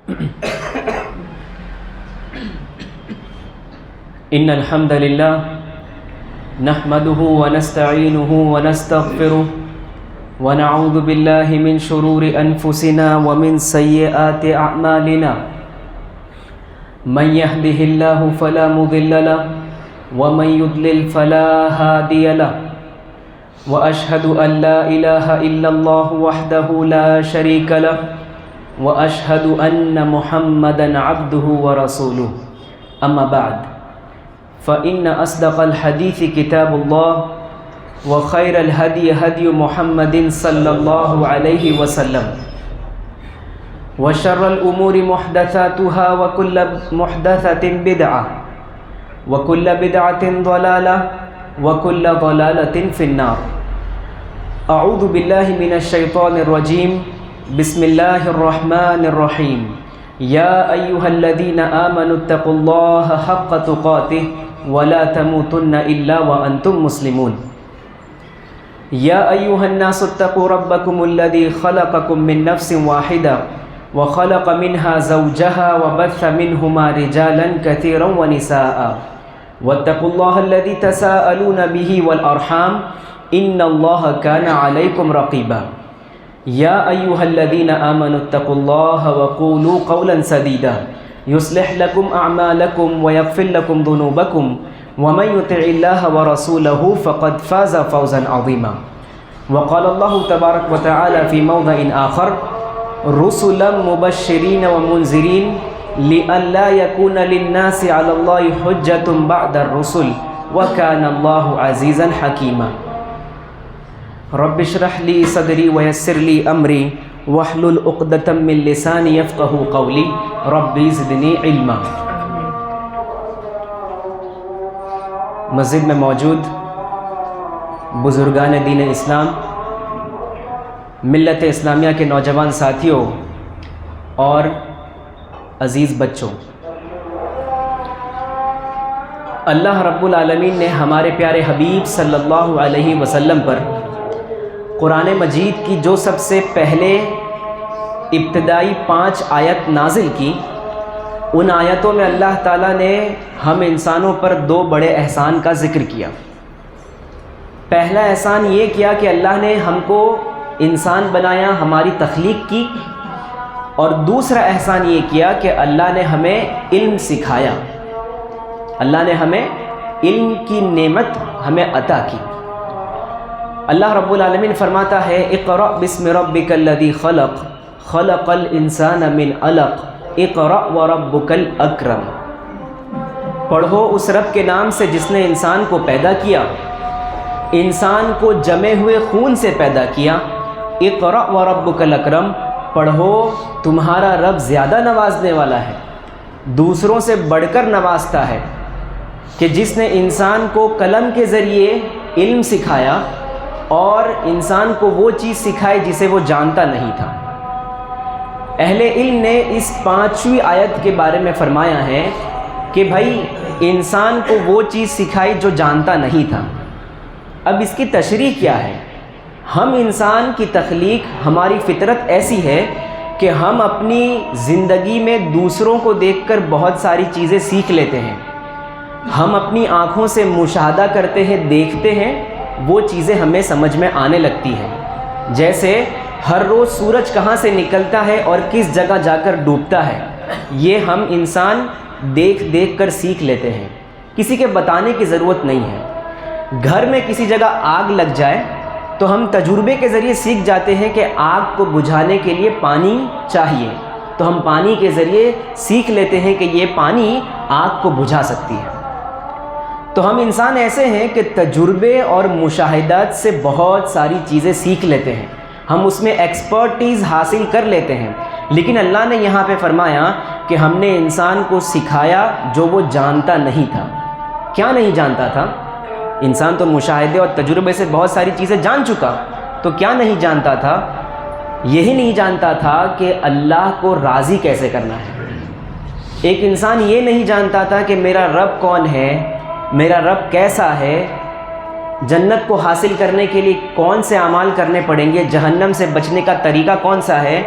إن الحمد لله نحمده ونستعينه ونستغفره ونعوذ بالله من شرور أنفسنا ومن سيئات أعمالنا من يهده الله فلا مضل له ومن يضلل فلا هادي له وأشهد أن لا إله إلا الله وحده لا شريك له وأشهد أن محمدًا عبده ورسوله أما بعد فإن أصدق الحديث كتاب الله وخير الهدي هدي محمد صلى الله عليه وسلم وشر الأمور محدثاتها وكل محدثة بدعة وكل بدعة ضلالة وكل ضلالة في النار. أعوذ بالله من الشيطان الرجيم. بسم الله الرحمن الرحيم. يا أيها الذين آمنوا اتقوا الله حق تقاته ولا تموتن إلا وأنتم مسلمون. يا أيها الناس اتقوا ربكم الذي خلقكم من نفس واحدة وخلق منها زوجها وبث منهما رجالا كثيرا ونساء واتقوا الله الذي تساءلون به والأرحام إن الله كان عليكم رقيبا. يا أيها الذين آمنوا اتقوا الله وقولوا قولا سديدا يصلح لكم أعمالكم ويغفر لكم ذنوبكم ومن يطع الله ورسوله فقد فاز فوزا عظيما. وقال الله تبارك وتعالى في موضع آخر رسلا مبشرين ومنذرين لئلا يكون للناس على الله حجة بعد الرسل وكان الله عزيزا حكيما. رب اشرح لي صدري ويسر لي أمري واحلل عقدة من لساني يفقهوا قولي رب زدني علما. مسجد میں موجود بزرگان دین اسلام، ملت اسلامیہ کے نوجوان ساتھیوں اور عزیز بچوں، اللہ رب العالمین نے ہمارے پیارے حبیب صلی اللہ علیہ وسلم پر قرآن مجید کی جو سب سے پہلے ابتدائی 5 آیت نازل کی، ان آیتوں میں اللہ تعالیٰ نے ہم انسانوں پر 2 بڑے احسان کا ذکر کیا. پہلا احسان یہ کیا کہ اللہ نے ہم کو انسان بنایا، ہماری تخلیق کی، اور دوسرا احسان یہ کیا کہ اللہ نے ہمیں علم سکھایا، اللہ نے ہمیں علم کی نعمت ہمیں عطا کی. اللہ رب العالمین فرماتا ہے اقرأ بسم ربک الذی خلق خلق الانسان من علق اقرأ وربک الاکرم. پڑھو اس رب کے نام سے جس نے انسان کو پیدا کیا، انسان کو جمے ہوئے خون سے پیدا کیا. اقرأ وربک الاکرم، پڑھو تمہارا رب زیادہ نوازنے والا ہے، دوسروں سے بڑھ کر نوازتا ہے، کہ جس نے انسان کو قلم کے ذریعے علم سکھایا اور انسان کو وہ چیز سکھائی جسے وہ جانتا نہیں تھا. اہل علم نے اس 5ویں آیت کے بارے میں فرمایا ہے کہ بھائی انسان کو وہ چیز سکھائی جو جانتا نہیں تھا. اب اس کی تشریح کیا ہے؟ ہم انسان کی تخلیق، ہماری فطرت ایسی ہے کہ ہم اپنی زندگی میں دوسروں کو دیکھ کر بہت ساری چیزیں سیکھ لیتے ہیں. ہم اپنی آنکھوں سے مشاہدہ کرتے ہیں، دیکھتے ہیں، وہ چیزیں ہمیں سمجھ میں آنے لگتی ہیں. جیسے ہر روز سورج کہاں سے نکلتا ہے اور کس جگہ جا کر ڈوبتا ہے، یہ ہم انسان دیکھ دیکھ کر سیکھ لیتے ہیں، کسی کے بتانے کی ضرورت نہیں ہے. گھر میں کسی جگہ آگ لگ جائے تو ہم تجربے کے ذریعے سیکھ جاتے ہیں کہ آگ کو بجھانے کے لیے پانی چاہیے، تو ہم پانی کے ذریعے سیکھ لیتے ہیں کہ یہ پانی آگ کو بجھا سکتی ہے. تو ہم انسان ایسے ہیں کہ تجربے اور مشاہدات سے بہت ساری چیزیں سیکھ لیتے ہیں، ہم اس میں ایکسپرٹیز حاصل کر لیتے ہیں. لیکن اللہ نے یہاں پہ فرمایا کہ ہم نے انسان کو سکھایا جو وہ جانتا نہیں تھا. کیا نہیں جانتا تھا؟ انسان تو مشاہدے اور تجربے سے بہت ساری چیزیں جان چکا، تو کیا نہیں جانتا تھا؟ یہی نہیں جانتا تھا کہ اللہ کو راضی کیسے کرنا ہے. ایک انسان یہ نہیں جانتا تھا کہ میرا رب کون ہے، میرا رب کیسا ہے، جنت کو حاصل کرنے کے لیے کون سے اعمال کرنے پڑیں گے، جہنم سے بچنے کا طریقہ کون سا ہے.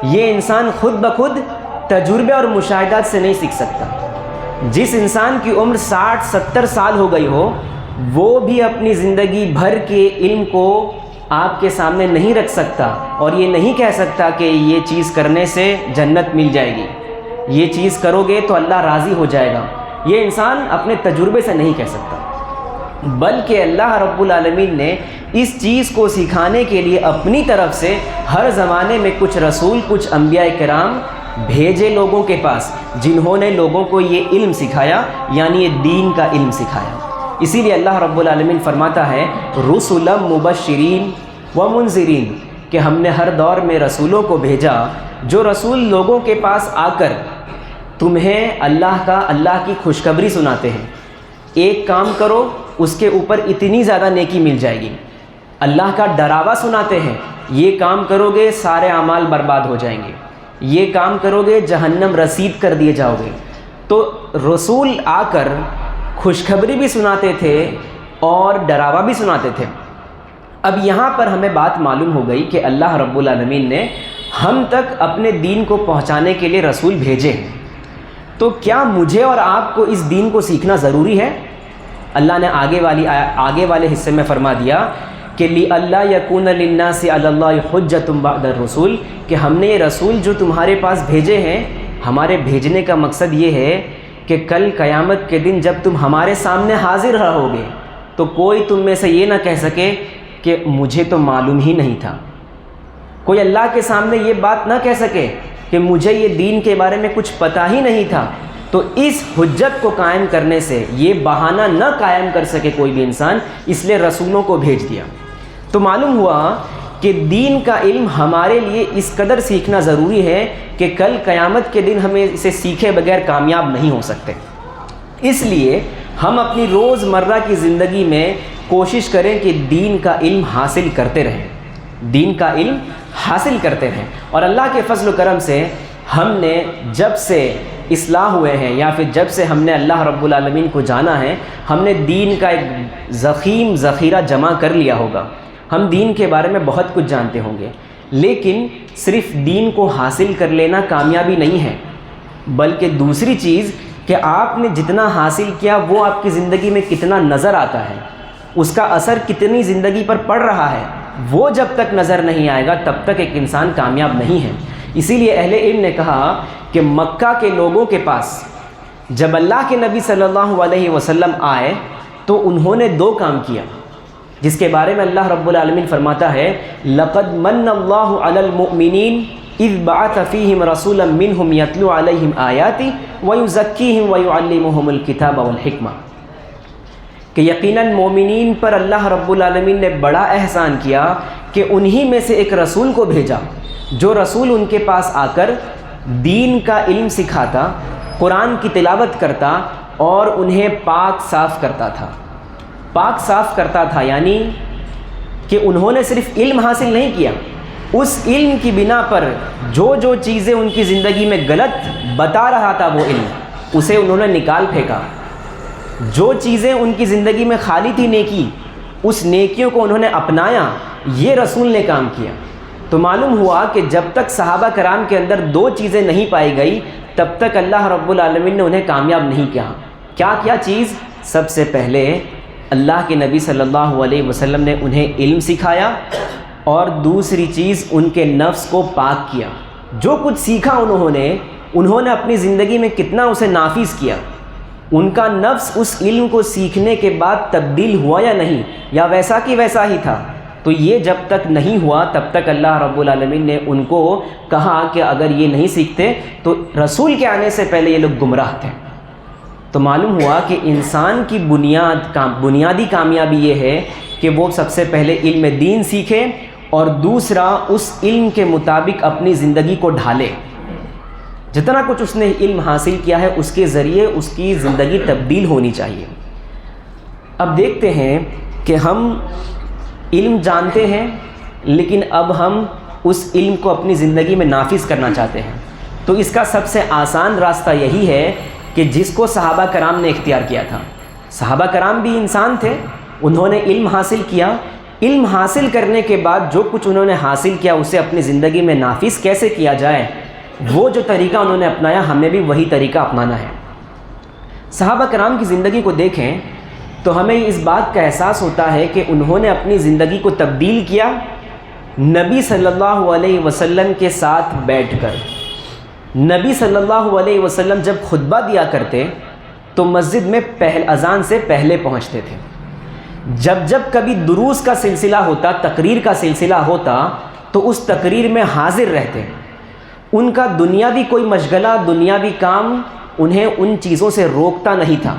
یہ انسان خود بخود تجربے اور مشاہدات سے نہیں سیکھ سکتا۔ جس انسان کی عمر 60-70 سال ہو گئی ہو، وہ بھی اپنی زندگی بھر کے علم کو آپ کے سامنے نہیں رکھ سکتا اور یہ نہیں کہہ سکتا کہ یہ چیز کرنے سے جنت مل جائے گی، یہ چیز کرو گے تو اللہ راضی ہو جائے گا۔ یہ انسان اپنے تجربے سے نہیں کہہ سکتا، بلکہ اللہ رب العالمین نے اس چیز کو سکھانے کے لیے اپنی طرف سے ہر زمانے میں کچھ رسول، کچھ انبیاء کرام بھیجے لوگوں کے پاس، جنہوں نے لوگوں کو یہ علم سکھایا، یعنی یہ دین کا علم سکھایا۔ اسی لیے اللہ رب العالمین فرماتا ہے رسلا مبشرین و منذرین، کہ ہم نے ہر دور میں رسولوں کو بھیجا، جو رسول لوگوں کے پاس آ کر تمہیں اللہ کی خوشخبری سناتے ہیں۔ ایک کام کرو، اس کے اوپر اتنی زیادہ نیکی مل جائے گی۔ اللہ کا ڈراوا سناتے ہیں، یہ کام کرو گے سارے اعمال برباد ہو جائیں گے، یہ کام کرو گے جہنم رسید کر دیے جاؤ گے۔ تو رسول آ کر خوشخبری بھی سناتے تھے اور ڈراوا بھی سناتے تھے۔ اب یہاں پر ہمیں بات معلوم ہو گئی کہ اللہ رب العالمین نے ہم تک اپنے دین کو پہنچانے کے لیے رسول بھیجے ہیں، تو کیا مجھے اور آپ کو اس دین کو سیکھنا ضروری ہے؟ اللہ نے آگے والے حصے میں فرما دیا کہ لِأَلَّا يَكُونَ لِلنَّاسِ عَلَى اللَّهِ حُجَّةٌ بَعْدَ الرُّسُولِ، کہ ہم نے یہ رسول جو تمہارے پاس بھیجے ہیں، ہمارے بھیجنے کا مقصد یہ ہے کہ کل قیامت کے دن جب تم ہمارے سامنے حاضر رہو گے تو کوئی تم میں سے یہ نہ کہہ سکے کہ مجھے تو معلوم ہی نہیں تھا۔ کوئی اللہ کے سامنے یہ بات نہ کہہ سکے کہ مجھے یہ دین کے بارے میں کچھ پتہ ہی نہیں تھا۔ تو اس حجت کو قائم کرنے سے یہ بہانہ نہ قائم کر سکے کوئی بھی انسان، اس لیے رسولوں کو بھیج دیا۔ تو معلوم ہوا کہ دین کا علم ہمارے لیے اس قدر سیکھنا ضروری ہے کہ کل قیامت کے دن ہمیں اسے سیکھے بغیر کامیاب نہیں ہو سکتے۔ اس لیے ہم اپنی روزمرہ کی زندگی میں کوشش کریں کہ دین کا علم حاصل کرتے رہیں، دین کا علم حاصل کرتے رہیں۔ اور اللہ کے فضل و کرم سے ہم نے جب سے اصلاح ہوئے ہیں، یا پھر جب سے ہم نے اللہ رب العالمین کو جانا ہے، ہم نے دین کا ایک ضخیم ذخیرہ جمع کر لیا ہوگا۔ ہم دین کے بارے میں بہت کچھ جانتے ہوں گے، لیکن صرف دین کو حاصل کر لینا کامیابی نہیں ہے، بلکہ دوسری چیز کہ آپ نے جتنا حاصل کیا وہ آپ کی زندگی میں کتنا نظر آتا ہے، اس کا اثر کتنی زندگی پر پڑ رہا ہے، وہ جب تک نظر نہیں آئے گا تب تک ایک انسان کامیاب نہیں ہے۔ اسی لیے اہل علم نے کہا کہ مکہ کے لوگوں کے پاس جب اللہ کے نبی صلی اللہ علیہ وسلم آئے تو انہوں نے دو کام کیا، جس کے بارے میں اللہ رب العالمین فرماتا ہے لَقَدْ مَنَّ اللَّهُ عَلَى الْمُؤْمِنِينَ اِذْ بَعَثَ فِيهِمْ رَسُولًا مِّنْهُمْ يَتْلُو عَلَيْهِمْ آيَاتِهِ وَيُزَكِّيهِمْ وَيُعَلِّمُهُمُ الْكِتَابَ وَالْحِكْمَةَ، کہ یقیناً مومنین پر اللہ رب العالمین نے بڑا احسان کیا کہ انہی میں سے ایک رسول کو بھیجا، جو رسول ان کے پاس آ کر دین کا علم سکھاتا، قرآن کی تلاوت کرتا اور انہیں پاک صاف کرتا تھا۔ پاک صاف کرتا تھا یعنی کہ انہوں نے صرف علم حاصل نہیں کیا، اس علم کی بنا پر جو جو چیزیں ان کی زندگی میں غلط بتا رہا تھا وہ علم، اسے انہوں نے نکال پھینکا۔ جو چیزیں ان کی زندگی میں خالی تھی نیکی، اس نیکیوں کو انہوں نے اپنایا، یہ رسول نے کام کیا۔ تو معلوم ہوا کہ جب تک صحابہ کرام کے اندر دو چیزیں نہیں پائی گئی تب تک اللہ رب العالمین نے انہیں کامیاب نہیں کیا۔ کیا چیز؟ سب سے پہلے اللہ کے نبی صلی اللہ علیہ وسلم نے انہیں علم سکھایا، اور دوسری چیز ان کے نفس کو پاک کیا۔ جو کچھ سیکھا انہوں نے اپنی زندگی میں کتنا اسے نافذ کیا، ان کا نفس اس علم کو سیکھنے کے بعد تبدیل ہوا یا نہیں، یا ویسا کی ویسا ہی تھا۔ تو یہ جب تک نہیں ہوا تب تک اللہ رب العالمین نے ان کو کہا کہ اگر یہ نہیں سیکھتے تو رسول کے آنے سے پہلے یہ لوگ گمراہ تھے۔ تو معلوم ہوا کہ انسان کی بنیادی کامیابی یہ ہے کہ وہ سب سے پہلے علم دین سیکھے، اور دوسرا اس علم کے مطابق اپنی زندگی کو ڈھالے۔ جتنا کچھ اس نے علم حاصل کیا ہے اس کے ذریعے اس کی زندگی تبدیل ہونی چاہیے۔ اب دیکھتے ہیں کہ ہم علم جانتے ہیں، لیکن اب ہم اس علم کو اپنی زندگی میں نافذ کرنا چاہتے ہیں۔ تو اس کا سب سے آسان راستہ یہی ہے کہ جس کو صحابہ کرام نے اختیار کیا تھا۔ صحابہ کرام بھی انسان تھے، انہوں نے علم حاصل کیا، علم حاصل کرنے کے بعد جو کچھ انہوں نے حاصل کیا اسے اپنی زندگی میں نافذ کیسے کیا جائے، وہ جو طریقہ انہوں نے اپنایا ہمیں بھی وہی طریقہ اپنانا ہے۔ صحابہ کرام کی زندگی کو دیکھیں تو ہمیں اس بات کا احساس ہوتا ہے کہ انہوں نے اپنی زندگی کو تبدیل کیا نبی صلی اللہ علیہ وسلم کے ساتھ بیٹھ کر۔ نبی صلی اللہ علیہ وسلم جب خطبہ دیا کرتے تو مسجد میں اذان سے پہلے پہنچتے تھے۔ جب کبھی دروس کا سلسلہ ہوتا، تقریر کا سلسلہ ہوتا تو اس تقریر میں حاضر رہتے۔ ان کا دنیاوی کوئی مشغلہ، دنیاوی کام انہیں ان چیزوں سے روکتا نہیں تھا،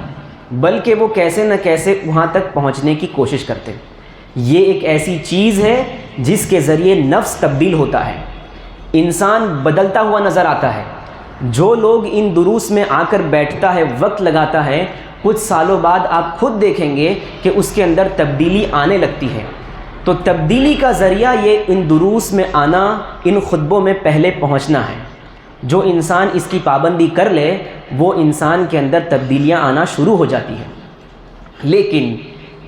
بلکہ وہ کیسے نہ کیسے وہاں تک پہنچنے کی کوشش کرتے۔ یہ ایک ایسی چیز ہے جس کے ذریعے نفس تبدیل ہوتا ہے، انسان بدلتا ہوا نظر آتا ہے۔ جو لوگ ان دروس میں آ کر بیٹھتا ہے، وقت لگاتا ہے، کچھ سالوں بعد آپ خود دیکھیں گے کہ اس کے اندر تبدیلی آنے لگتی ہے۔ تو تبدیلی کا ذریعہ یہ ان دروس میں آنا، ان خطبوں میں پہلے پہنچنا ہے۔ جو انسان اس کی پابندی کر لے وہ انسان کے اندر تبدیلیاں آنا شروع ہو جاتی ہیں۔ لیکن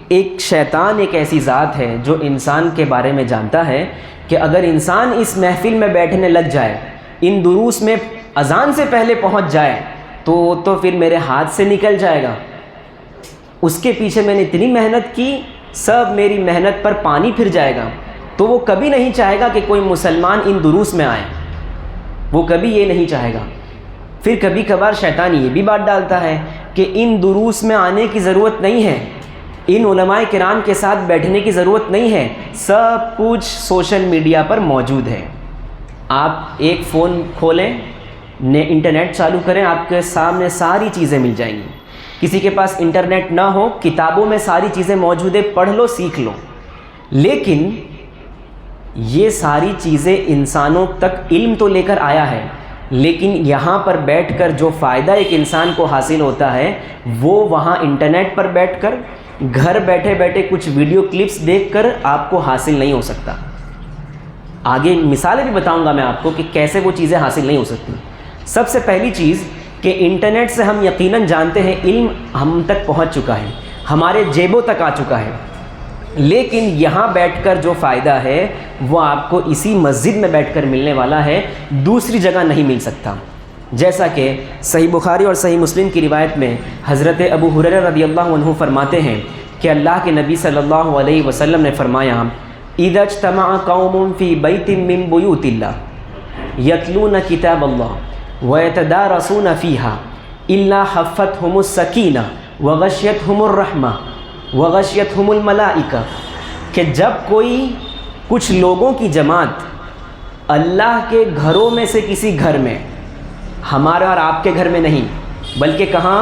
ایک شیطان ایک ایسی ذات ہے جو انسان کے بارے میں جانتا ہے کہ اگر انسان اس محفل میں بیٹھنے لگ جائے، ان دروس میں اذان سے پہلے پہنچ جائے تو پھر میرے ہاتھ سے نکل جائے گا۔ اس کے پیچھے میں نے اتنی محنت کی، سب میری محنت پر پانی پھر جائے گا۔ تو وہ کبھی نہیں چاہے گا کہ کوئی مسلمان ان دروس میں آئے، وہ کبھی یہ نہیں چاہے گا۔ پھر کبھی کبھار شیطان یہ بھی بات ڈالتا ہے کہ ان دروس میں آنے کی ضرورت نہیں ہے، ان علماء کرام کے ساتھ بیٹھنے کی ضرورت نہیں ہے، سب کچھ سوشل میڈیا پر موجود ہے۔ آپ ایک فون کھولیں، انٹرنیٹ چالو کریں، آپ کے سامنے ساری چیزیں مل جائیں گی۔ کسی کے پاس انٹرنیٹ نہ ہو، کتابوں میں ساری چیزیں موجود ہیں، پڑھ لو، سیکھ لو۔ لیکن یہ ساری چیزیں انسانوں تک علم تو لے کر آیا ہے، لیکن یہاں پر بیٹھ کر جو فائدہ ایک انسان کو حاصل ہوتا ہے وہ وہاں انٹرنیٹ پر بیٹھ کر، گھر بیٹھے بیٹھے کچھ ویڈیو کلپس دیکھ کر آپ کو حاصل نہیں ہو سکتا۔ آگے مثالیں بھی بتاؤں گا میں آپ کو کہ کیسے وہ چیزیں حاصل نہیں ہو سکتی۔ سب سے پہلی چیز کہ انٹرنیٹ سے ہم یقیناً جانتے ہیں علم ہم تک پہنچ چکا ہے، ہمارے جیبوں تک آ چکا ہے، لیکن یہاں بیٹھ کر جو فائدہ ہے وہ آپ کو اسی مسجد میں بیٹھ کر ملنے والا ہے، دوسری جگہ نہیں مل سکتا۔ جیسا کہ صحیح بخاری اور صحیح مسلم کی روایت میں حضرت ابو ہریرہ رضی اللہ عنہ فرماتے ہیں کہ اللہ کے نبی صلی اللہ علیہ وسلم نے فرمایا، اذا اجتمع قوم فی بیت من بیوت اللہ یتلون کتاب اللہ وَيَتَدَارَسُونَ فِيهَا إِلَّا حَفَّتْهُمُ السَّكِينَةُ وَغَشِيَتْهُمُ الرَّحْمَةُ وَغَشِيَتْهُمُ الْمَلَائِكَةُ کہ جب کوئی کچھ لوگوں کی جماعت اللہ کے گھروں میں سے کسی گھر میں، ہمارے اور آپ کے گھر میں نہیں بلکہ کہاں،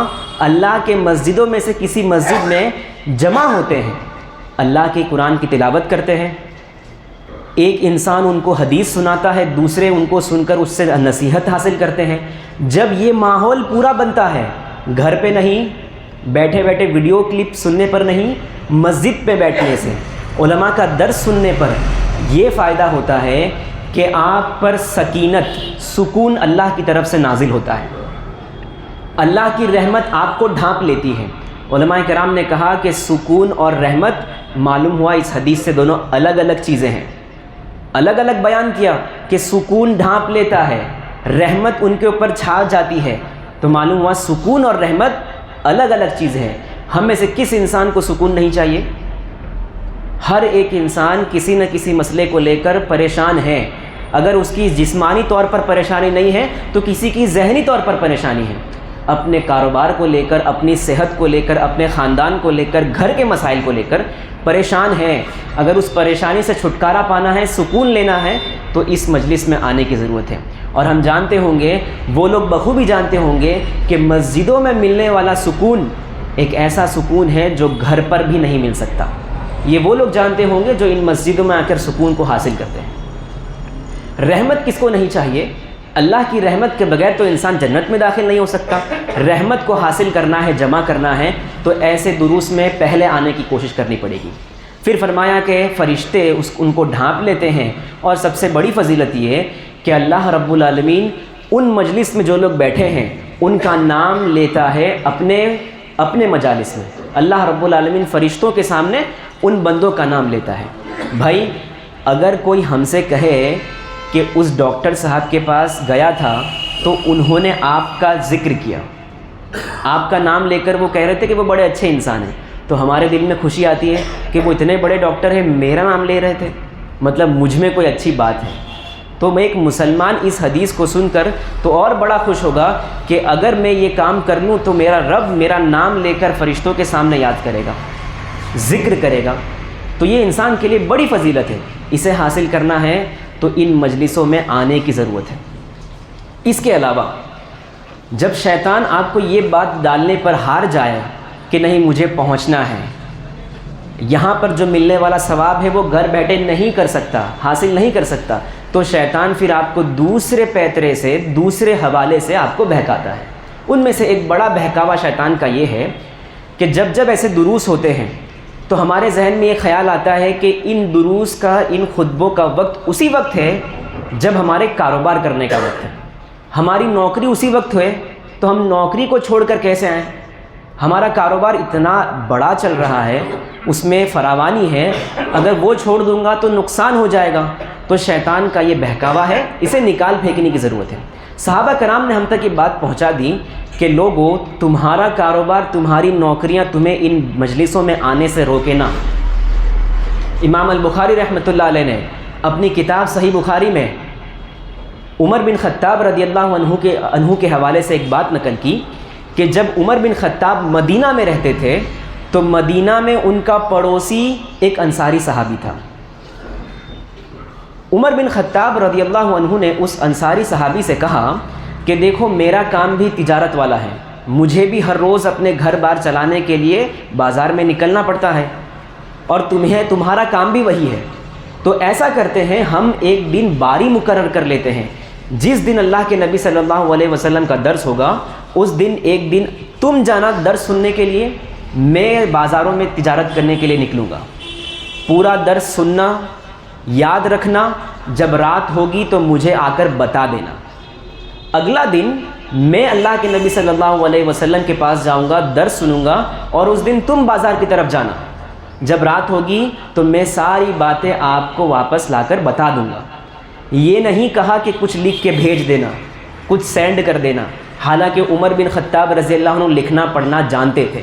اللہ کے مسجدوں میں سے کسی مسجد میں جمع ہوتے ہیں، اللہ کے قرآن کی تلاوت کرتے ہیں، ایک انسان ان کو حدیث سناتا ہے، دوسرے ان کو سن کر اس سے نصیحت حاصل کرتے ہیں، جب یہ ماحول پورا بنتا ہے، گھر پہ نہیں، بیٹھے بیٹھے ویڈیو کلپ سننے پر نہیں، مسجد پہ بیٹھنے سے، علماء کا درس سننے پر یہ فائدہ ہوتا ہے کہ آپ پر سکینت، سکون اللہ کی طرف سے نازل ہوتا ہے، اللہ کی رحمت آپ کو ڈھانپ لیتی ہے۔ علماء کرام نے کہا کہ سکون اور رحمت معلوم ہوا اس حدیث سے دونوں الگ الگ چیزیں ہیں، الگ الگ بیان کیا کہ سکون ڈھانپ لیتا ہے، رحمت ان کے اوپر چھا جاتی ہے، تو معلوم ہوا سکون اور رحمت الگ الگ چیزیں ہیں۔ ہم میں سے کس انسان کو سکون نہیں چاہیے؟ ہر ایک انسان کسی نہ کسی مسئلے کو لے کر پریشان ہے، اگر اس کی جسمانی طور پر پریشانی نہیں ہے تو کسی کی ذہنی طور پر پریشانی ہے، اپنے کاروبار کو لے کر، اپنی صحت کو لے کر، اپنے خاندان کو لے کر، گھر کے مسائل کو لے کر پریشان ہے۔ اگر اس پریشانی سے چھٹکارا پانا ہے، سکون لینا ہے، تو اس مجلس میں آنے کی ضرورت ہے۔ اور ہم جانتے ہوں گے، وہ لوگ بخوبی جانتے ہوں گے کہ مسجدوں میں ملنے والا سکون ایک ایسا سکون ہے جو گھر پر بھی نہیں مل سکتا۔ یہ وہ لوگ جانتے ہوں گے جو ان مسجدوں میں آ کر سکون کو حاصل کرتے ہیں۔ رحمت کس کو نہیں چاہیے؟ اللہ کی رحمت کے بغیر تو انسان جنت میں داخل نہیں ہو سکتا۔ رحمت کو حاصل کرنا ہے، جمع کرنا ہے، تو ایسے دروس میں پہلے آنے کی کوشش کرنی پڑے گی۔ پھر فرمایا کہ فرشتے ان کو ڈھانپ لیتے ہیں، اور سب سے بڑی فضیلت یہ ہے کہ اللہ رب العالمین ان مجلس میں جو لوگ بیٹھے ہیں ان کا نام لیتا ہے اپنے مجالس میں۔ اللہ رب العالمین فرشتوں کے سامنے ان بندوں کا نام لیتا ہے۔ بھائی اگر کوئی ہم سے کہے کہ اس ڈاکٹر صاحب کے پاس گیا تھا تو انہوں نے آپ کا ذکر کیا، آپ کا نام لے کر وہ کہہ رہے تھے کہ وہ بڑے اچھے انسان ہیں، تو ہمارے دل میں خوشی آتی ہے کہ وہ اتنے بڑے ڈاکٹر ہیں، میرا نام لے رہے تھے، مطلب مجھ میں کوئی اچھی بات ہے۔ تو میں ایک مسلمان اس حدیث کو سن کر تو اور بڑا خوش ہوگا کہ اگر میں یہ کام کر لوں تو میرا رب میرا نام لے کر فرشتوں کے سامنے یاد کرے گا، ذکر کرے گا۔ تو یہ انسان کے لیے بڑی فضیلت ہے، اسے حاصل کرنا ہے تو ان مجلسوں میں آنے کی ضرورت ہے۔ اس کے علاوہ جب شیطان آپ کو یہ بات ڈالنے پر ہار جائے کہ نہیں مجھے پہنچنا ہے، یہاں پر جو ملنے والا ثواب ہے وہ گھر بیٹھے نہیں کر سکتا، حاصل نہیں کر سکتا، تو شیطان پھر آپ کو دوسرے پیترے سے، دوسرے حوالے سے آپ کو بہکاتا ہے۔ ان میں سے ایک بڑا بہکاوا شیطان کا یہ ہے کہ جب ایسے دروس ہوتے ہیں تو ہمارے ذہن میں یہ خیال آتا ہے کہ ان دروس کا، ان خطبوں کا وقت اسی وقت ہے جب ہمارے کاروبار کرنے کا وقت ہے، ہماری نوکری اسی وقت ہوئے تو ہم نوکری کو چھوڑ کر کیسے آئیں؟ ہمارا کاروبار اتنا بڑا چل رہا ہے، اس میں فراوانی ہے، اگر وہ چھوڑ دوں گا تو نقصان ہو جائے گا۔ تو شیطان کا یہ بہکاوا ہے، اسے نکال پھینکنے کی ضرورت ہے۔ صحابہ کرام نے ہم تک یہ بات پہنچا دی کہ لوگوں، تمہارا کاروبار، تمہاری نوکریاں تمہیں ان مجلسوں میں آنے سے روکے نہ۔ امام البخاری رحمۃ اللہ علیہ نے اپنی کتاب صحیح بخاری میں عمر بن خطاب رضی اللہ عنہ کے حوالے سے ایک بات نقل کی کہ جب عمر بن خطاب مدینہ میں رہتے تھے تو مدینہ میں ان کا پڑوسی ایک انصاری صحابی تھا۔ عمر بن خطاب رضی اللہ عنہ نے اس انصاری صحابی سے کہا کہ دیکھو میرا کام بھی تجارت والا ہے، مجھے بھی ہر روز اپنے گھر بار چلانے کے لیے بازار میں نکلنا پڑتا ہے، اور تمہارا کام بھی وہی ہے، تو ایسا کرتے ہیں ہم ایک دن باری مقرر کر لیتے ہیں، جس دن اللہ کے نبی صلی اللہ علیہ وسلم کا درس ہوگا اس دن ایک دن تم جانا درس سننے کے لیے، میں بازاروں میں تجارت کرنے کے لیے نکلوں گا، پورا درس سننا، یاد رکھنا، جب رات ہوگی تو مجھے آ کر بتا دینا۔ اگلا دن میں اللہ کے نبی صلی اللہ علیہ وسلم کے پاس جاؤں گا، درس سنوں گا، اور اس دن تم بازار کی طرف جانا، جب رات ہوگی تو میں ساری باتیں آپ کو واپس لا کر بتا دوں گا۔ یہ نہیں کہا کہ کچھ لکھ کے بھیج دینا، کچھ سینڈ کر دینا، حالانکہ عمر بن خطاب رضی اللہ عنہ لکھنا پڑھنا جانتے تھے،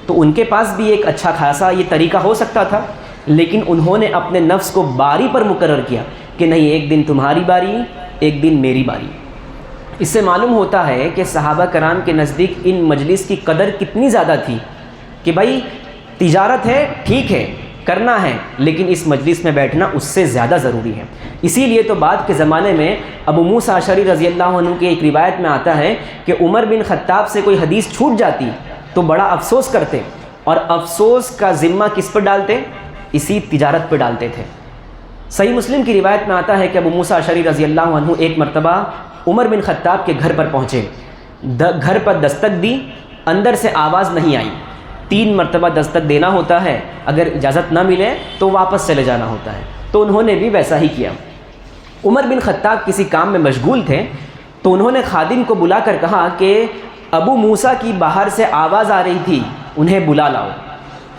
تو ان کے پاس بھی ایک اچھا خاصا یہ طریقہ ہو سکتا تھا، لیکن انہوں نے اپنے نفس کو باری پر مقرر کیا کہ نہیں، ایک دن تمہاری باری، ایک دن میری باری۔ اس سے معلوم ہوتا ہے کہ صحابہ کرام کے نزدیک ان مجلس کی قدر کتنی زیادہ تھی کہ بھائی تجارت ہے، ٹھیک ہے، کرنا ہے، لیکن اس مجلس میں بیٹھنا اس سے زیادہ ضروری ہے۔ اسی لیے تو بعد کے زمانے میں ابو موسیٰ اشعری رضی اللہ عنہ کی ایک روایت میں آتا ہے کہ عمر بن خطاب سے کوئی حدیث چھوٹ جاتی تو بڑا افسوس کرتے، اور افسوس کا ذمہ کس پر ڈالتے؟ اسی تجارت پہ ڈالتے تھے۔ صحیح مسلم کی روایت میں آتا ہے کہ ابو موسیٰ اشعری رضی اللہ عنہ ایک مرتبہ عمر بن خطاب کے گھر پر پہنچے، گھر پر دستک دی، اندر سے آواز نہیں آئی، 3 مرتبہ دستک دینا ہوتا ہے، اگر اجازت نہ ملے تو واپس چلے جانا ہوتا ہے، تو انہوں نے بھی ویسا ہی کیا۔ عمر بن خطاب کسی کام میں مشغول تھے تو انہوں نے خادم کو بلا کر کہا کہ ابو موسیٰ کی باہر سے آواز آ رہی تھی، انہیں بلا لاؤ۔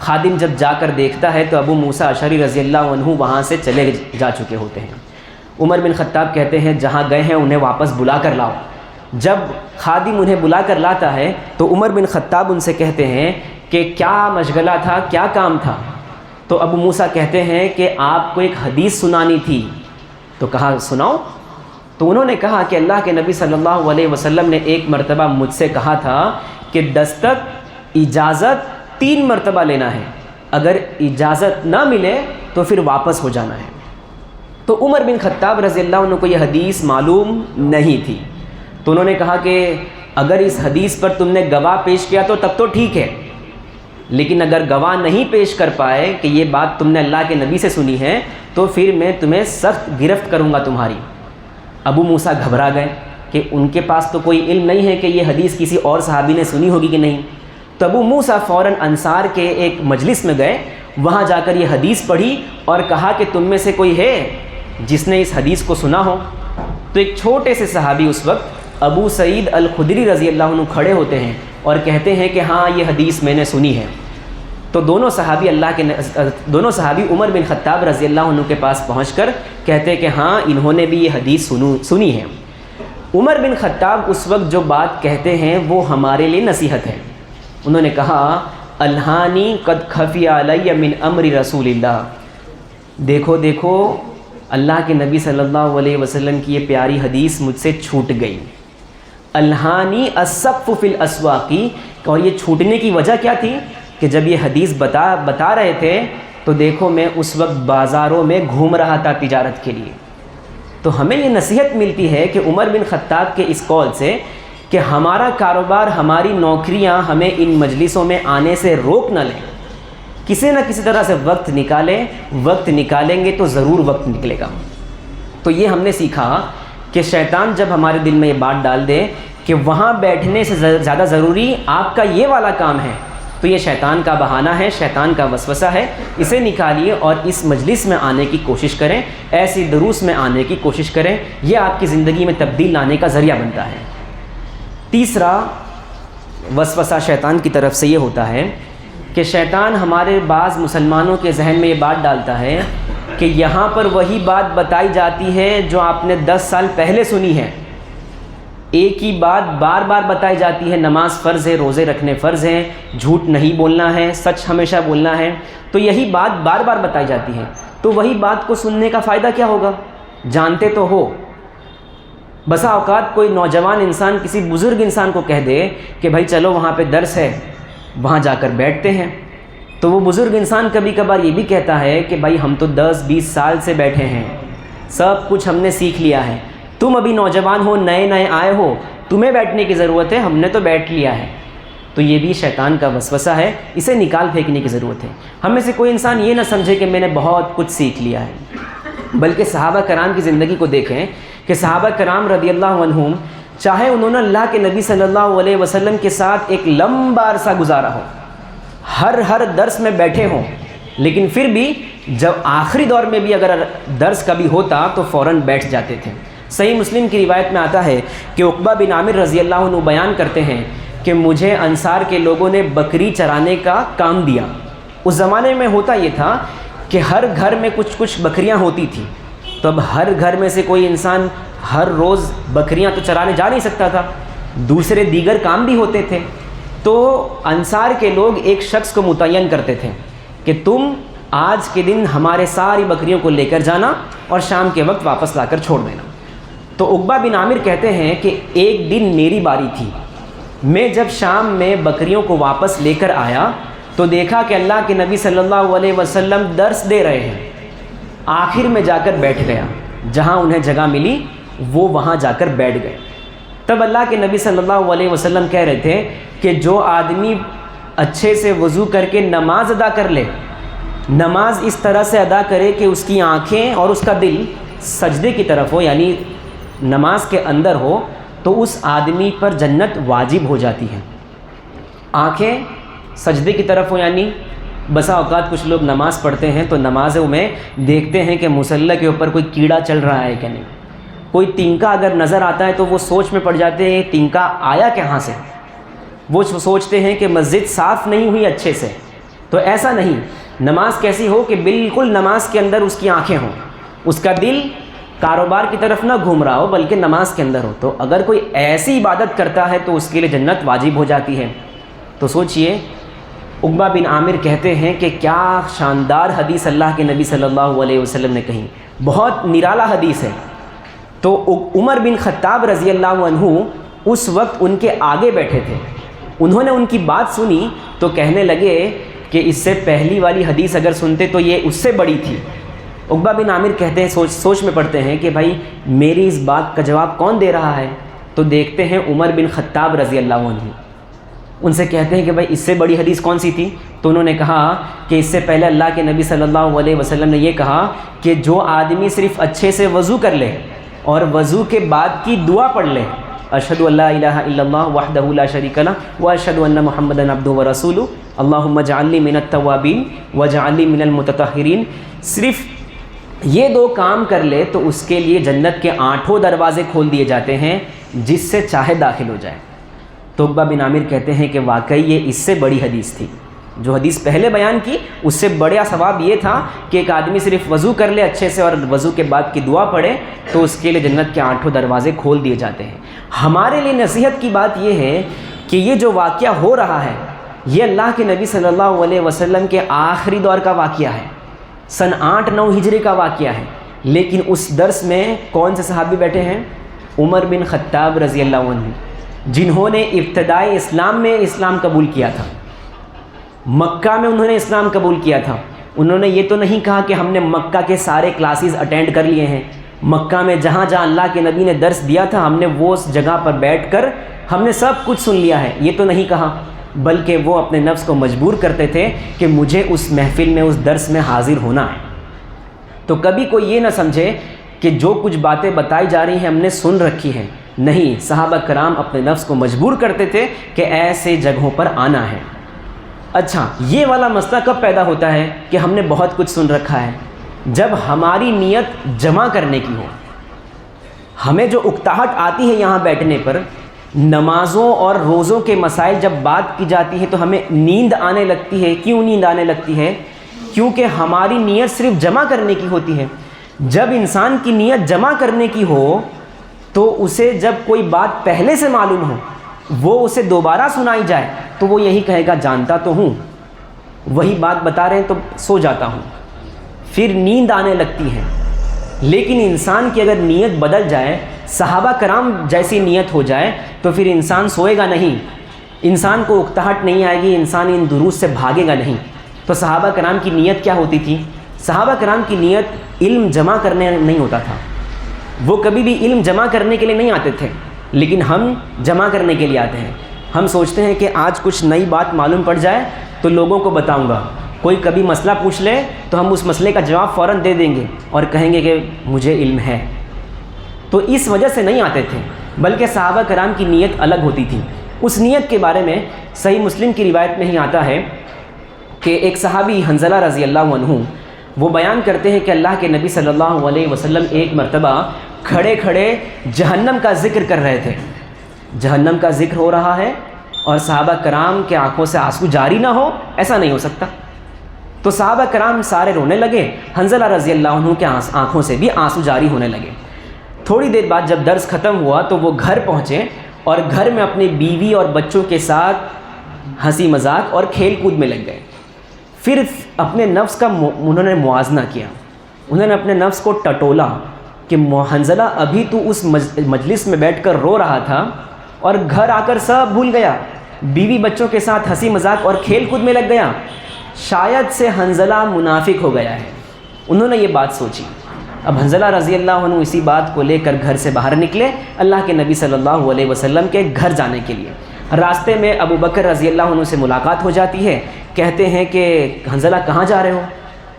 خادم جب جا کر دیکھتا ہے تو ابو موسیٰ اشعری رضی اللہ عنہ وہاں سے چلے جا چکے ہوتے ہیں۔ عمر بن خطاب کہتے ہیں جہاں گئے ہیں انہیں واپس بلا کر لاؤ۔ جب خادم انہیں بلا کر لاتا ہے تو عمر بن خطاب ان سے کہتے ہیں کہ کیا مشغلہ تھا، کیا کام تھا؟ تو ابو موسیٰ کہتے ہیں کہ آپ کو ایک حدیث سنانی تھی۔ تو کہا سناؤ؟ تو انہوں نے کہا کہ اللہ کے نبی صلی اللہ علیہ وسلم نے ایک مرتبہ مجھ سے کہا تھا کہ دستک اجازت 3 مرتبہ لینا ہے، اگر اجازت نہ ملے تو پھر واپس ہو جانا ہے۔ تو عمر بن خطاب رضی اللہ عنہ کو یہ حدیث معلوم نہیں تھی، تو انہوں نے کہا کہ اگر اس حدیث پر تم نے گواہ پیش کیا تو تب تو ٹھیک ہے، لیکن اگر گواہ نہیں پیش کر پائے کہ یہ بات تم نے اللہ کے نبی سے سنی ہے تو پھر میں تمہیں سخت گرفت کروں گا تمہاری۔ ابو موسیٰ گھبرا گئے کہ ان کے پاس تو کوئی علم نہیں ہے کہ یہ حدیث کسی اور صحابی نے سنی ہوگی کہ نہیں۔ تو ابو موسیٰ فوراً انصار کے ایک مجلس میں گئے، وہاں جا کر یہ حدیث پڑھی اور کہا کہ تم میں سے کوئی ہے جس نے اس حدیث کو سنا ہو؟ تو ایک چھوٹے سے صحابی اس وقت ابو سعید الخدری رضی اللہ عنہ کھڑے ہوتے ہیں اور کہتے ہیں کہ ہاں یہ حدیث میں نے سنی ہے۔ تو دونوں صحابی عمر بن خطاب رضی اللہ عنہ کے پاس پہنچ کر کہتے کہ ہاں انہوں نے بھی یہ حدیث سنی ہے۔ عمر بن خطاب اس وقت جو بات کہتے ہیں وہ ہمارے لیے نصیحت ہے۔ انہوں نے کہا الہانی قد خفی علی من امر رسول اللہ، دیکھو دیکھو اللہ کے نبی صلی اللہ علیہ وسلم کی یہ پیاری حدیث مجھ سے چھوٹ گئی۔ الہانی السقف فی الاسواق، اور یہ چھوٹنے کی وجہ کیا تھی کہ جب یہ حدیث بتا رہے تھے تو دیکھو میں اس وقت بازاروں میں گھوم رہا تھا تجارت کے لیے۔ تو ہمیں یہ نصیحت ملتی ہے کہ عمر بن خطاب کے اس قول سے کہ ہمارا کاروبار، ہماری نوکریاں ہمیں ان مجلسوں میں آنے سے روک نہ لیں، کسی نہ کسی طرح سے وقت نکالیں گے تو ضرور وقت نکلے گا۔ تو یہ ہم نے سیکھا کہ شیطان جب ہمارے دل میں یہ بات ڈال دے کہ وہاں بیٹھنے سے زیادہ ضروری آپ کا یہ والا کام ہے، تو یہ شیطان کا بہانہ ہے، شیطان کا وسوسہ ہے، اسے نکالیے اور اس مجلس میں آنے کی کوشش کریں، ایسی دروس میں آنے کی کوشش کریں، یہ آپ کی زندگی میں تبدیل لانے کا ذریعہ بنتا ہے۔ تیسرا وسوسہ شیطان کی طرف سے یہ ہوتا ہے کہ شیطان ہمارے بعض مسلمانوں کے ذہن میں یہ بات ڈالتا ہے کہ یہاں پر وہی بات بتائی جاتی ہے جو آپ نے 10 سال پہلے سنی ہے، ایک ہی بات بار بار بتائی جاتی ہے، نماز فرض ہے، روزے رکھنے فرض ہیں، جھوٹ نہیں بولنا ہے، سچ ہمیشہ بولنا ہے، تو یہی بات بار بار بتائی جاتی ہے، تو وہی بات کو سننے کا فائدہ کیا ہوگا؟ جانتے تو ہو۔ بسا اوقات کوئی نوجوان انسان کسی بزرگ انسان کو کہہ دے کہ بھائی چلو وہاں پہ درس ہے، وہاں جا کر بیٹھتے ہیں، تو وہ بزرگ انسان کبھی کبھار یہ بھی کہتا ہے کہ بھائی ہم تو 10-20 سال سے بیٹھے ہیں، سب کچھ ہم نے سیکھ لیا ہے، تم ابھی نوجوان ہو، نئے آئے ہو، تمہیں بیٹھنے کی ضرورت ہے، ہم نے تو بیٹھ لیا ہے۔ تو یہ بھی شیطان کا وسوسہ ہے، اسے نکال پھینکنے کی ضرورت ہے۔ ہم میں سے کوئی انسان یہ نہ سمجھے کہ میں نے بہت کچھ سیکھ لیا ہے، بلکہ صحابہ کرام کی زندگی کو دیکھیں کہ صحابہ کرام رضی اللہ عنہم، چاہے انہوں نے اللہ کے نبی صلی اللہ علیہ وسلم کے ساتھ ایک لمبا عرصہ گزارا ہو، ہر درس میں بیٹھے ہوں، لیکن پھر بھی جب آخری دور میں بھی اگر درس کبھی ہوتا تو فوراً بیٹھ جاتے تھے۔ صحیح مسلم کی روایت میں آتا ہے کہ عقبہ بن عامر رضی اللہ عنہ بیان کرتے ہیں کہ مجھے انصار کے لوگوں نے بکری چرانے کا کام دیا۔ اس زمانے میں ہوتا یہ تھا کہ ہر گھر میں کچھ بکریاں ہوتی تھیں، تو اب ہر گھر میں سے کوئی انسان ہر روز بکریاں تو چرانے جا نہیں سکتا تھا، دوسرے دیگر کام بھی ہوتے تھے، تو انصار کے لوگ ایک شخص کو متعین کرتے تھے کہ تم آج کے دن ہمارے ساری بکریوں کو لے کر جانا اور شام کے وقت واپس لا کر چھوڑ دینا۔ تو عقبہ بن عامر کہتے ہیں کہ ایک دن میری باری تھی، میں جب شام میں بکریوں کو واپس لے کر آیا تو دیکھا کہ اللہ کے نبی صلی اللہ علیہ وسلم درس دے رہے ہیں، آخر میں جا کر بیٹھ گیا، جہاں انہیں جگہ ملی وہ وہاں جا کر بیٹھ گئے۔ تب اللہ کے نبی صلی اللہ علیہ وسلم کہہ رہے تھے کہ جو آدمی اچھے سے وضو کر کے نماز ادا کر لے، نماز اس طرح سے ادا کرے کہ اس کی آنکھیں اور اس کا دل سجدے کی طرف ہو، یعنی نماز کے اندر ہو، تو اس آدمی پر جنت واجب ہو جاتی ہے۔ آنکھیں سجدے کی طرف ہو، یعنی بسا اوقات کچھ لوگ نماز پڑھتے ہیں تو نمازوں میں دیکھتے ہیں کہ مصلی کے اوپر کوئی کیڑا چل رہا ہے کہ نہیں، کوئی تنکا اگر نظر آتا ہے تو وہ سوچ میں پڑ جاتے ہیں تنکا آیا کہاں سے، وہ سوچتے ہیں کہ مسجد صاف نہیں ہوئی اچھے سے۔ تو ایسا نہیں، نماز کیسی ہو کہ بالکل نماز کے اندر اس کی آنکھیں ہوں، اس کا دل کاروبار کی طرف نہ گھوم رہا ہو بلکہ نماز کے اندر ہو، تو اگر کوئی ایسی عبادت کرتا ہے تو اس کے لیے جنت واجب ہو جاتی ہے۔ تو سوچئے عقبہ بن عامر کہتے ہیں کہ کیا شاندار حدیث اللہ کے نبی صلی اللہ علیہ وسلم نے کہی، بہت نرالا حدیث ہے۔ تو عمر بن خطاب رضی اللہ عنہ اس وقت ان کے آگے بیٹھے تھے، انہوں نے ان کی بات سنی تو کہنے لگے کہ اس سے پہلی والی حدیث اگر سنتے تو یہ اس سے بڑی تھی۔ عقبہ بن عامر کہتے ہیں سوچ میں پڑتے ہیں کہ بھائی میری اس بات کا جواب کون دے رہا ہے، تو دیکھتے ہیں عمر بن خطاب رضی اللہ عنہ، ان سے کہتے ہیں کہ بھائی اس سے بڑی حدیث کون سی تھی؟ تو انہوں نے کہا کہ اس سے پہلے اللہ کے نبی صلی اللہ علیہ وسلم نے یہ کہا کہ جو آدمی صرف اچھے سے وضو کر لے اور وضو کے بعد کی دعا پڑھ لے، اشہد ان لا الہ الا اللہ وحدہ لا شریک لہ واشہد ان محمدا عبدہ ورسولہ اللہم اجعلنی من التوابین واجعلنی من المتطہرین، صرف یہ دو کام کر لے تو اس کے لیے جنت کے 8 دروازے کھول دیے جاتے ہیں، جس سے چاہے داخل ہو جائے۔ تو عقبہ بن عامر کہتے ہیں کہ واقعی یہ اس سے بڑی حدیث تھی۔ جو حدیث پہلے بیان کی اس سے بڑا ثواب یہ تھا کہ ایک آدمی صرف وضو کر لے اچھے سے اور وضو کے بعد کی دعا پڑھے تو اس کے لیے جنت کے 8 دروازے کھول دیے جاتے ہیں۔ ہمارے لیے نصیحت کی بات یہ ہے کہ یہ جو واقعہ ہو رہا ہے یہ اللہ کے نبی صلی اللہ علیہ وسلم کے آخری دور کا واقعہ ہے، سن 8-9 ہجری کا واقعہ ہے، لیکن اس درس میں کون سے صحابی بیٹھے ہیں؟ عمر بن خطاب رضی اللہ عنہ، جنہوں نے ابتدائی اسلام میں اسلام قبول کیا تھا، مکہ میں انہوں نے اسلام قبول کیا تھا۔ انہوں نے یہ تو نہیں کہا کہ ہم نے مکہ کے سارے کلاسز اٹینڈ کر لیے ہیں، مکہ میں جہاں جہاں اللہ کے نبی نے درس دیا تھا ہم نے وہ اس جگہ پر بیٹھ کر ہم نے سب کچھ سن لیا ہے، یہ تو نہیں کہا، بلکہ وہ اپنے نفس کو مجبور کرتے تھے کہ مجھے اس محفل میں اس درس میں حاضر ہونا ہے۔ تو کبھی کوئی یہ نہ سمجھے کہ جو کچھ باتیں بتائی جا رہی ہیں ہم نے سن رکھی ہیں، نہیں، صحابہ کرام اپنے نفس کو مجبور کرتے تھے کہ ایسے جگہوں پر آنا ہے۔ اچھا، یہ والا مسئلہ کب پیدا ہوتا ہے کہ ہم نے بہت کچھ سن رکھا ہے؟ جب ہماری نیت جمع کرنے کی ہو۔ ہمیں جو اکتاہٹ آتی ہے یہاں بیٹھنے پر، نمازوں اور روزوں کے مسائل جب بات کی جاتی ہے تو ہمیں نیند آنے لگتی ہے۔ کیوں نیند آنے لگتی ہے؟ کیونکہ ہماری نیت صرف جمع کرنے کی ہوتی ہے۔ جب انسان کی نیت جمع کرنے کی ہو تو اسے جب کوئی بات پہلے سے معلوم ہو، وہ اسے دوبارہ سنائی جائے تو وہ یہی کہے گا جانتا تو ہوں، وہی بات بتا رہے ہیں تو سو جاتا ہوں، پھر نیند آنے لگتی ہے۔ لیکن انسان کی اگر نیت بدل جائے، صحابہ کرام جیسی نیت ہو جائے تو پھر انسان سوئے گا نہیں، انسان کو اکتاہٹ نہیں آئے گی، انسان ان دروس سے بھاگے گا نہیں۔ تو صحابہ کرام کی نیت کیا ہوتی تھی؟ صحابہ کرام کی نیت علم جمع کرنے نہیں ہوتا تھا، وہ کبھی بھی علم جمع کرنے کے لیے نہیں آتے تھے، لیکن ہم جمع کرنے کے لیے آتے ہیں۔ ہم سوچتے ہیں کہ آج کچھ نئی بات معلوم پڑ جائے تو لوگوں کو بتاؤں گا، کوئی کبھی مسئلہ پوچھ لے تو ہم اس مسئلے کا جواب فوراً دے دیں گے اور کہیں گے کہ مجھے علم ہے۔ تو اس وجہ سے نہیں آتے تھے، بلکہ صحابہ کرام کی نیت الگ ہوتی تھی۔ اس نیت کے بارے میں صحیح مسلم کی روایت میں ہی آتا ہے کہ ایک صحابی حنظلہ رضی اللہ عنہ وہ بیان کرتے ہیں کہ اللہ کے نبی صلی اللہ علیہ وسلم ایک مرتبہ کھڑے کھڑے جہنم کا ذکر کر رہے تھے، جہنم کا ذکر ہو رہا ہے اور صحابہ کرام کے آنکھوں سے آنسو جاری نہ ہو، ایسا نہیں ہو سکتا۔ تو صحابہ کرام سارے رونے لگے، حنظلہ رضی اللہ عنہ کے آنکھوں سے بھی آنسو جاری ہونے لگے۔ تھوڑی دیر بعد جب درس ختم ہوا تو وہ گھر پہنچے اور گھر میں اپنی بیوی اور بچوں کے ساتھ ہنسی مذاق اور کھیل کود میں لگ گئے۔ پھر اپنے نفس کا انہوں نے موازنہ کیا، انہوں نے اپنے نفس کو ٹٹولا کہ حنظلہ ابھی تو اس مجلس میں بیٹھ کر رو رہا تھا اور گھر آ کر سب بھول گیا، بیوی بچوں کے ساتھ ہنسی مذاق اور کھیل کود میں لگ گیا، شاید سے حنظلہ منافق ہو گیا ہے۔ انہوں نے یہ بات سوچی۔ اب حنظلہ رضی اللہ عنہ اسی بات کو لے کر گھر سے باہر نکلے اللہ کے نبی صلی اللہ علیہ وسلم کے گھر جانے کے لیے۔ راستے میں ابو بکر رضی اللہ عنہ سے ملاقات ہو جاتی ہے، کہتے ہیں کہ حنظلہ کہاں جا رہے ہو؟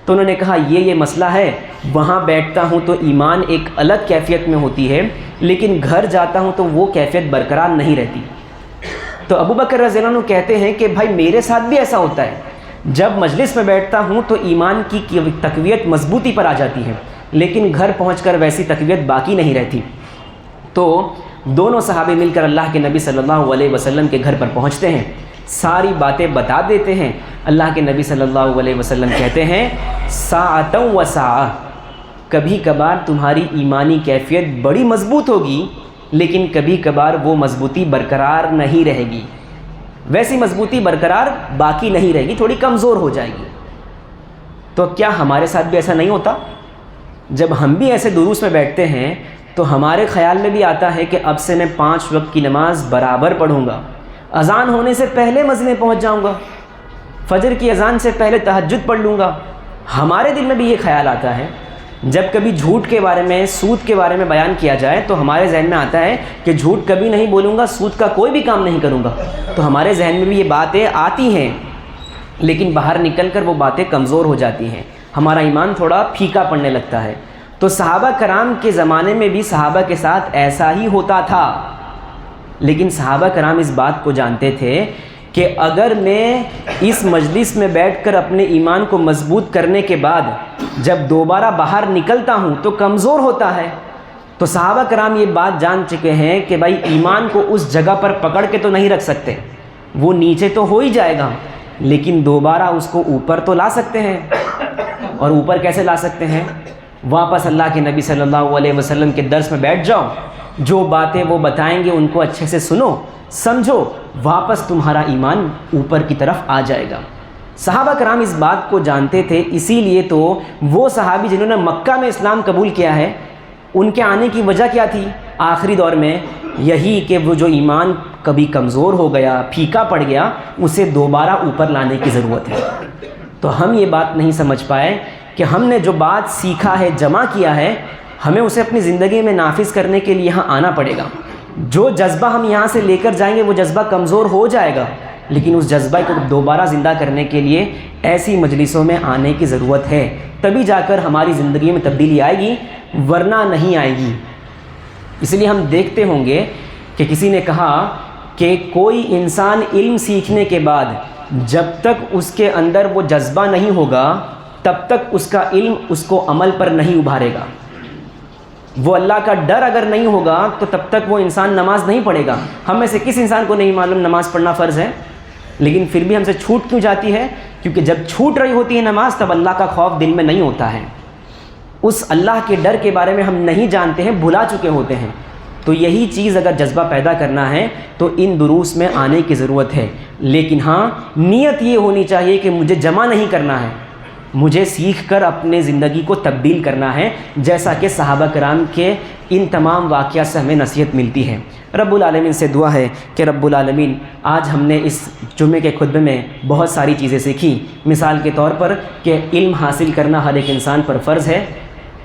تو انہوں نے کہا یہ مسئلہ ہے، وہاں بیٹھتا ہوں تو ایمان ایک الگ کیفیت میں ہوتی ہے، لیکن گھر جاتا ہوں تو وہ کیفیت برقرار نہیں رہتی۔ تو ابو بکر رضی اللہ عنہ کہتے ہیں کہ بھائی میرے ساتھ بھی ایسا ہوتا ہے، جب مجلس میں بیٹھتا ہوں تو ایمان کی تقویت مضبوطی پر آ جاتی ہے، لیکن گھر پہنچ کر ویسی تقویت باقی نہیں رہتی۔ تو دونوں صحابے مل کر اللہ کے نبی صلی اللہ علیہ وسلم کے گھر پر پہنچتے ہیں، ساری باتیں بتا دیتے ہیں۔ اللہ کے نبی صلی اللہ علیہ وسلم کہتے ہیں ساعۃ و ساعۃ، کبھی کبھار تمہاری ایمانی کیفیت بڑی مضبوط ہوگی، لیکن کبھی کبھار وہ مضبوطی برقرار نہیں رہے گی، ویسی مضبوطی برقرار باقی نہیں رہے گی، تھوڑی کمزور ہو جائے گی۔ تو کیا ہمارے ساتھ بھی ایسا نہیں ہوتا؟ جب ہم بھی ایسے دروس میں بیٹھتے ہیں تو ہمارے خیال میں بھی آتا ہے کہ اب سے میں 5 وقت کی نماز برابر پڑھوں گا، اذان ہونے سے پہلے مسجد میں پہنچ جاؤں گا، فجر کی اذان سے پہلے تہجد پڑھ لوں گا۔ ہمارے دل میں بھی یہ خیال آتا ہے۔ جب کبھی جھوٹ کے بارے میں، سود کے بارے میں بیان کیا جائے تو ہمارے ذہن میں آتا ہے کہ جھوٹ کبھی نہیں بولوں گا، سود کا کوئی بھی کام نہیں کروں گا۔ تو ہمارے ذہن میں بھی یہ باتیں آتی ہیں، لیکن باہر نکل کر وہ باتیں کمزور ہو جاتی ہیں، ہمارا ایمان تھوڑا پھیکا پڑنے لگتا ہے۔ تو صحابہ کرام کے زمانے میں بھی صحابہ کے ساتھ ایسا ہی ہوتا تھا، لیکن صحابہ کرام اس بات کو جانتے تھے کہ اگر میں اس مجلس میں بیٹھ کر اپنے ایمان کو مضبوط کرنے کے بعد جب دوبارہ باہر نکلتا ہوں تو کمزور ہوتا ہے۔ تو صحابہ کرام یہ بات جان چکے ہیں کہ بھائی ایمان کو اس جگہ پر پکڑ کے تو نہیں رکھ سکتے، وہ نیچے تو ہو ہی جائے گا، لیکن دوبارہ اس کو اوپر تو لا سکتے ہیں. اور اوپر کیسے لا سکتے ہیں؟ واپس اللہ کے نبی صلی اللہ علیہ وسلم کے درس میں بیٹھ جاؤ، جو باتیں وہ بتائیں گے ان کو اچھے سے سنو، سمجھو، واپس تمہارا ایمان اوپر کی طرف آ جائے گا. صحابہ کرام اس بات کو جانتے تھے، اسی لیے تو وہ صحابی جنہوں نے مکہ میں اسلام قبول کیا ہے، ان کے آنے کی وجہ کیا تھی آخری دور میں؟ یہی کہ وہ جو ایمان کبھی کمزور ہو گیا، پھیکا پڑ گیا، اسے دوبارہ اوپر لانے کی ضرورت ہے. تو ہم یہ بات نہیں سمجھ پائے کہ ہم نے جو بات سیکھا ہے، جمع کیا ہے، ہمیں اسے اپنی زندگی میں نافذ کرنے کے لیے یہاں آنا پڑے گا. جو جذبہ ہم یہاں سے لے کر جائیں گے وہ جذبہ کمزور ہو جائے گا، لیکن اس جذبہ کو دوبارہ زندہ کرنے کے لیے ایسی مجلسوں میں آنے کی ضرورت ہے. تبھی جا کر ہماری زندگی میں تبدیلی آئے گی، ورنہ نہیں آئے گی. اس لیے ہم دیکھتے ہوں گے کہ کسی نے کہا کہ کوئی انسان علم سیکھنے کے بعد جب تک اس کے اندر وہ جذبہ نہیں ہوگا تب تک اس کا علم اس کو عمل پر نہیں ابھارے گا. وہ اللہ کا ڈر اگر نہیں ہوگا تو تب تک وہ انسان نماز نہیں پڑھے گا. ہم میں سے کس انسان کو نہیں معلوم نماز پڑھنا فرض ہے؟ لیکن پھر بھی ہم سے چھوٹ کیوں جاتی ہے؟ کیونکہ جب چھوٹ رہی ہوتی ہے نماز تب اللہ کا خوف دل میں نہیں ہوتا ہے، اس اللہ کے ڈر کے بارے میں ہم نہیں جانتے ہیں، بھلا چکے ہوتے ہیں. تو یہی چیز اگر جذبہ پیدا کرنا ہے تو ان دروس میں آنے کی ضرورت ہے. لیکن ہاں، نیت یہ ہونی چاہیے کہ مجھے جمع نہیں کرنا ہے، مجھے سیکھ کر اپنے زندگی کو تبدیل کرنا ہے، جیسا کہ صحابہ کرام کے ان تمام واقعات سے ہمیں نصیحت ملتی ہے. رب العالمین سے دعا ہے کہ رب العالمین آج ہم نے اس جمعے کے خطبے میں بہت ساری چیزیں سیکھی. مثال کے طور پر کہ علم حاصل کرنا ہر ایک انسان پر فرض ہے،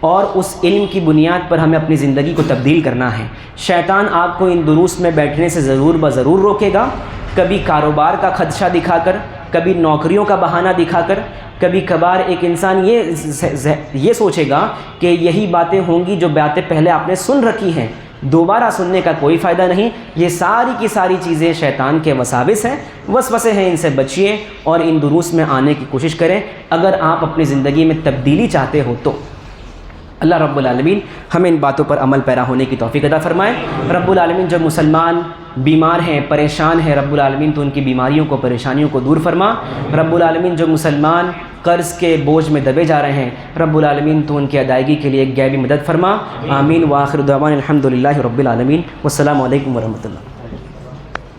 اور اس علم کی بنیاد پر ہمیں اپنی زندگی کو تبدیل کرنا ہے. شیطان آپ کو ان دروس میں بیٹھنے سے ضرور بضرور روکے گا، کبھی کاروبار کا خدشہ دکھا کر، کبھی نوکریوں کا بہانہ دکھا کر، کبھی کبھار ایک انسان یہ سوچے گا کہ یہی باتیں ہوں گی جو باتیں پہلے آپ نے سن رکھی ہیں، دوبارہ سننے کا کوئی فائدہ نہیں. یہ ساری کی ساری چیزیں شیطان کے وساوس ہیں، وسوسے ہیں، ان سے بچیے اور ان دروس میں آنے کی کوشش کریں اگر آپ اپنی زندگی میں تبدیلی چاہتے ہو تو. اللہ رب العالمین ہمیں ان باتوں پر عمل پیرا ہونے کی توفیق عطا فرمائے. رب العالمین جو مسلمان بیمار ہیں، پریشان ہیں، رب العالمین تو ان کی بیماریوں کو، پریشانیوں کو دور فرما. رب العالمین جو مسلمان قرض کے بوجھ میں دبے جا رہے ہیں، رب العالمین تو ان کی ادائیگی کے لیے ایک غیبی مدد فرما. آمین. وآخر دعوانا الحمدللہ رب العالمین. والسلام علیکم ورحمۃ اللہ.